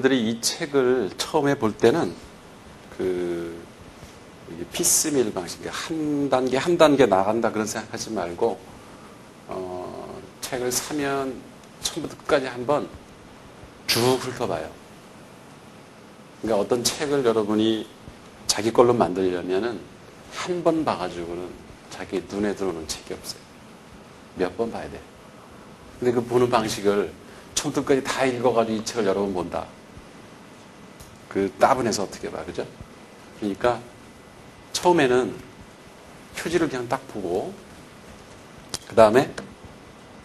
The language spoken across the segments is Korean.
들이 이 책을 처음에 볼 때는 피스밀 방식, 한 단계 나간다 그런 생각하지 말고 책을 사면 처음부터 끝까지 한번 쭉 훑어봐요. 그러니까 어떤 책을 여러분이 자기 걸로 만들려면은 한 번 봐가지고는 자기 눈에 들어오는 책이 없어요. 몇 번 봐야 돼. 근데 그 보는 방식을 처음부터 끝까지 다 읽어가지고 이 책을 여러 번 본다. 그 따분해서 어떻게 봐, 그죠? 그러니까 처음에는 표지를 그냥 딱 보고 그 다음에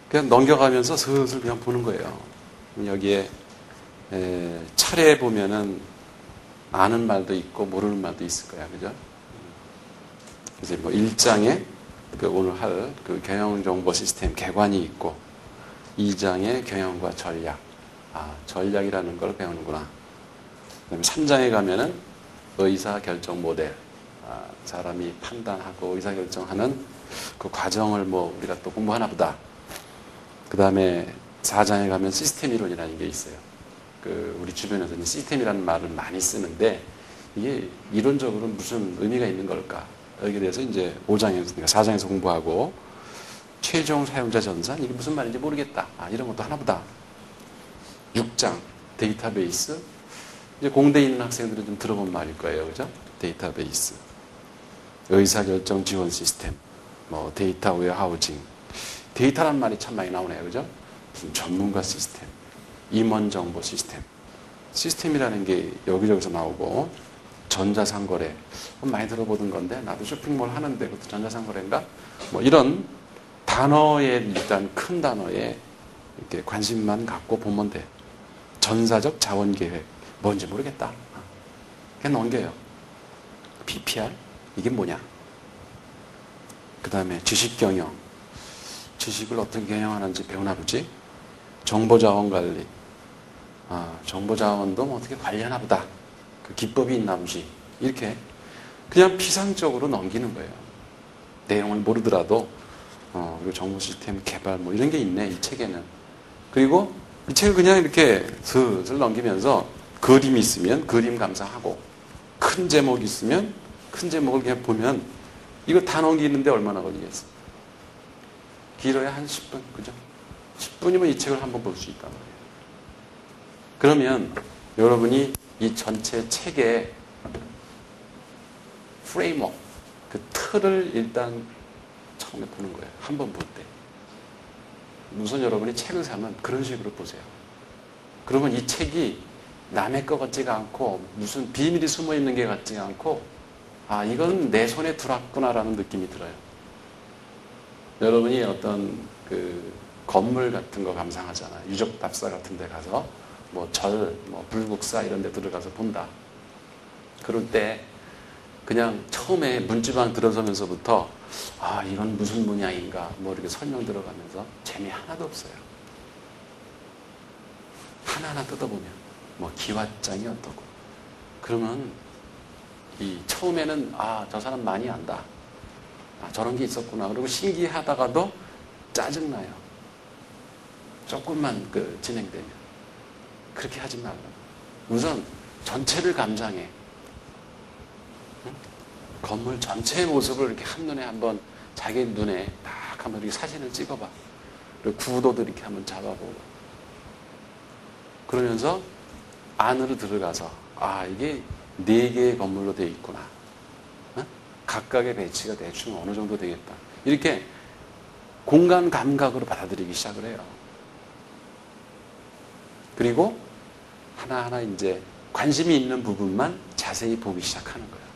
그냥 넘겨가면서 슬슬 그냥 보는 거예요. 여기에 차례 보면은 아는 말도 있고 모르는 말도 있을 거야, 그죠? 그래서 뭐 1장에 오늘 할 그 경영정보 시스템 개관이 있고 2장에 경영과 전략. 전략이라는 걸 배우는구나. 그다음에 3장에 가면은 의사결정 모델. 사람이 판단하고 의사결정하는 그 과정을 우리가 또 공부하나 보다. 그 다음에 4장에 가면 시스템 이론이라는 게 있어요. 우리 주변에서는 시스템이라는 말을 많이 쓰는데 이게 이론적으로 무슨 의미가 있는 걸까? 여기에 대해서 이제 5장에서, 그러니까 4장에서 공부하고 최종 사용자 전산, 이게 무슨 말인지 모르겠다. 이런 것도 하나 보다. 6장, 데이터베이스. 이제 공대에 있는 학생들은 좀 들어본 말일 거예요. 그죠? 데이터베이스. 의사결정 지원 시스템. 데이터 웨어하우징. 데이터란 말이 참 많이 나오네요. 그죠? 무슨 전문가 시스템. 임원정보 시스템. 시스템이라는 게 여기저기서 나오고, 전자상거래. 많이 들어보던 건데, 나도 쇼핑몰 하는데 그것도 전자상거래인가? 이런 단어에, 일단 큰 단어에 이렇게 관심만 갖고 보면 돼. 전사적 자원계획. 뭔지 모르겠다. 그냥 넘겨요. PPR? 이게 뭐냐? 그 다음에 지식경영. 지식을 어떻게 경영하는지 배우나 보지? 정보자원관리. 정보자원도 어떻게 관리하나 보다. 그 기법이 있나 보지. 이렇게 그냥 피상적으로 넘기는 거예요. 내용을 모르더라도 그리고 정보시스템 개발 이런 게 있네, 이 책에는. 그리고 이 책을 그냥 이렇게 슬슬 넘기면서 그림이 있으면 그림 감상하고 큰 제목이 있으면 큰 제목을 그냥 보면 이거 다 넘기는데 얼마나 걸리겠어? 길어야 한 10분, 그죠? 10분이면 이 책을 한번 볼 수 있단 말이에요. 그러면 여러분이 이 전체 책의 프레임워크, 그 틀을 일단 처음에 보는 거예요. 한번 볼 때. 우선 여러분이 책을 사면 그런 식으로 보세요. 그러면 이 책이 남의 것 같지가 않고 무슨 비밀이 숨어 있는 게 같지가 않고 이건 내 손에 들어왔구나라는 느낌이 들어요. 여러분이 어떤 건물 같은 거 감상하잖아요. 유적답사 같은 데 가서 불국사 이런 데 들어가서 본다. 그럴 때 그냥 처음에 문지방 들어서면서부터 이건 무슨 문양인가 이렇게 설명 들어가면서 재미 하나도 없어요. 하나하나 뜯어보면 기왓장이 어떠고 그러면 처음에는 저 사람 많이 안다. 저런 게 있었구나. 그리고 신기하다가도 짜증나요. 조금만 진행되면. 그렇게 하지 말라. 우선 전체를 감상해. 응? 건물 전체의 모습을 이렇게 한눈에 한번 자기 눈에 딱 한번 이렇게 사진을 찍어봐. 그리고 구도도 이렇게 한번 잡아보고. 그러면서 안으로 들어가서 이게 4개의 건물로 되어 있구나. 각각의 배치가 대충 어느 정도 되겠다. 이렇게 공간 감각으로 받아들이기 시작을 해요. 그리고 하나하나 이제 관심이 있는 부분만 자세히 보기 시작하는 거예요.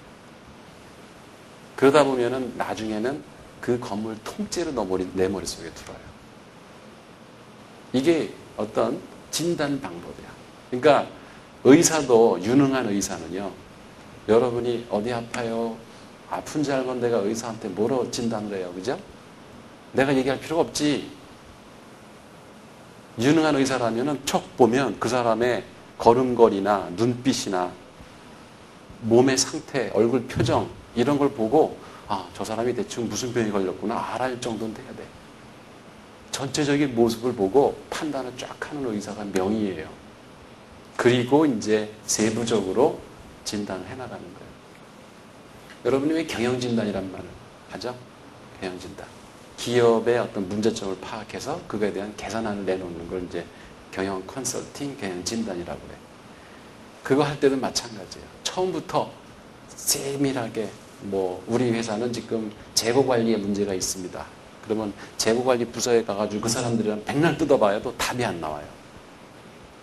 그러다 보면은 나중에는 그 건물 통째로 내 머릿속에 들어요. 이게 어떤 진단 방법이야. 그러니까 의사도, 유능한 의사는요, 여러분이 어디 아파요? 아픈지 알면 내가 의사한테 뭐로 진단을 해요? 그죠? 내가 얘기할 필요가 없지. 유능한 의사라면은 척 보면 그 사람의 걸음걸이나 눈빛이나 몸의 상태, 얼굴 표정 이런 걸 보고 저 사람이 대충 무슨 병이 걸렸구나 알아야 정도는 돼야 돼. 전체적인 모습을 보고 판단을 쫙 하는 의사가 명의예요. 그리고 이제 세부적으로 진단을 해나가는 거예요. 여러분이 왜 경영진단이란 말을 하죠? 경영진단. 기업의 어떤 문제점을 파악해서 그거에 대한 개선안을 내놓는 걸 이제 경영 컨설팅, 경영 진단이라고 해요. 그거 할 때도 마찬가지예요. 처음부터 세밀하게 우리 회사는 지금 재고 관리에 문제가 있습니다. 그러면 재고 관리 부서에 가가지고 그 사람들이랑 백날 뜯어봐야도 답이 안 나와요.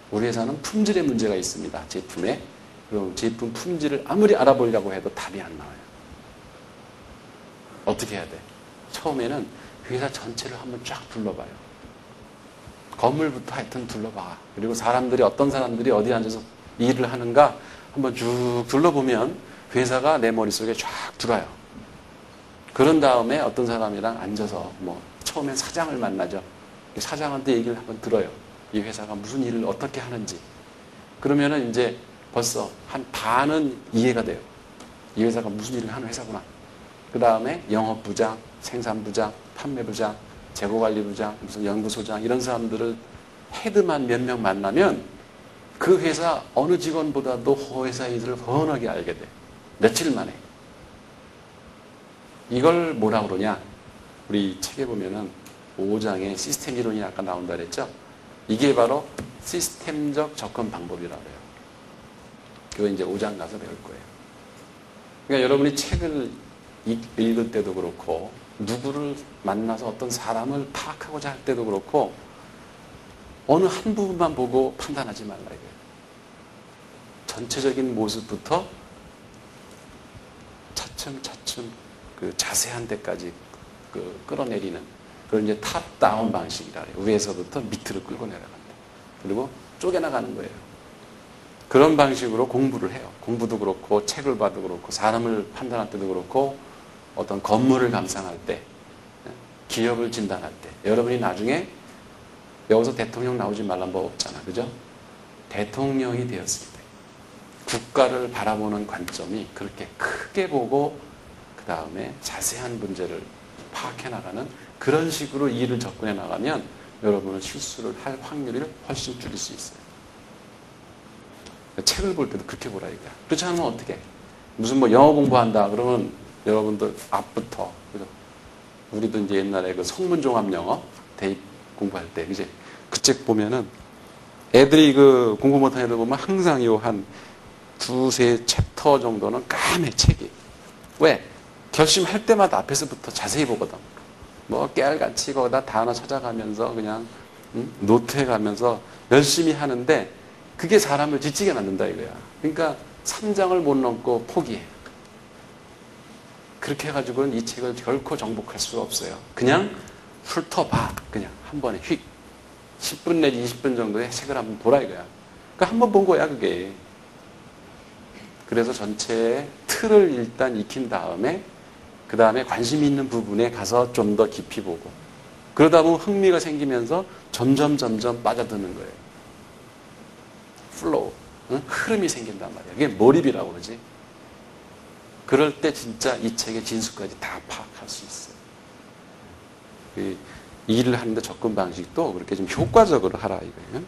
우리 회사는 품질에 문제가 있습니다. 제품에. 그럼 제품 품질을 아무리 알아보려고 해도 답이 안 나와요. 어떻게 해야 돼? 처음에는 회사 전체를 한번 쫙 둘러봐요. 건물부터 하여튼 둘러봐. 그리고 어떤 사람들이 어디 앉아서 일을 하는가 한번 쭉 둘러보면 회사가 내 머릿속에 쫙 들어요. 그런 다음에 어떤 사람이랑 앉아서 처음엔 사장을 만나죠. 사장한테 얘기를 한번 들어요. 이 회사가 무슨 일을 어떻게 하는지. 그러면은 이제 벌써 한 반은 이해가 돼요. 이 회사가 무슨 일을 하는 회사구나. 그 다음에 영업부장, 생산부장, 판매부장, 재고관리부장, 무슨 연구소장 이런 사람들을 헤드만 몇 명 만나면 그 회사 어느 직원보다도 그 회사 일을 훤하게 알게 돼. 며칠 만에. 이걸 뭐라 그러냐? 우리 책에 보면은 5장에 시스템 이론이 아까 나온다 그랬죠? 이게 바로 시스템적 접근 방법이라고 해요. 그거 이제 5장 가서 배울 거예요. 그러니까 여러분이 책을 읽을 때도 그렇고 누구를 만나서 어떤 사람을 파악하고자 할 때도 그렇고 어느 한 부분만 보고 판단하지 말라 이거예요. 전체적인 모습부터 차츰차츰 그 자세한 데까지 끌어내리는 그걸 이제 탑다운 방식이라 해요. 위에서부터 밑으로 끌고 내려간다. 그리고 쪼개나가는 거예요. 그런 방식으로 공부를 해요. 공부도 그렇고 책을 봐도 그렇고 사람을 판단할 때도 그렇고 어떤 건물을 감상할 때 기업을 진단할 때 여러분이 나중에 여기서 대통령 나오지 말란 법 없잖아. 그죠? 대통령이 되었을 때 국가를 바라보는 관점이 그렇게 크게 보고 그 다음에 자세한 문제를 파악해 나가는 그런 식으로 일을 접근해 나가면 여러분은 실수를 할 확률을 훨씬 줄일 수 있어요. 책을 볼 때도 그렇게 보라 이거야. 그렇지 않으면 어떻게? 무슨 영어 공부한다 그러면 여러분들 앞부터 그죠? 우리도 이제 옛날에 그 성문종합 영어 대입 공부할 때 이제 그 책 보면은 애들이 그 공부 못하는 애들 보면 항상 요 한 두세 챕터 정도는 까매 책이. 왜? 결심할 때마다 앞에서부터 자세히 보거든. 깨알같이 거기다 단어 찾아가면서 그냥 노트해가면서 열심히 하는데 그게 사람을 지치게 만든다 이거야. 그러니까 3장을 못 넘고 포기해. 그렇게 해가지고는 이 책을 결코 정복할 수가 없어요. 그냥 훑어봐. 그냥 한 번에 휙. 10분 내지 20분 정도의 책을 한번 보라 이거야. 그러니까 한 번 본 거야 그게. 그래서 전체의 틀을 일단 익힌 다음에 그 다음에 관심 있는 부분에 가서 좀 더 깊이 보고 그러다 보면 흥미가 생기면서 점점 빠져드는 거예요. 플로우, 흐름이 생긴단 말이야. 그게 몰입이라고 그러지. 그럴 때 진짜 이 책의 진수까지 다 파악할 수 있어요. 이 일을 하는데 접근 방식도 그렇게 좀 효과적으로 하라 이거예요.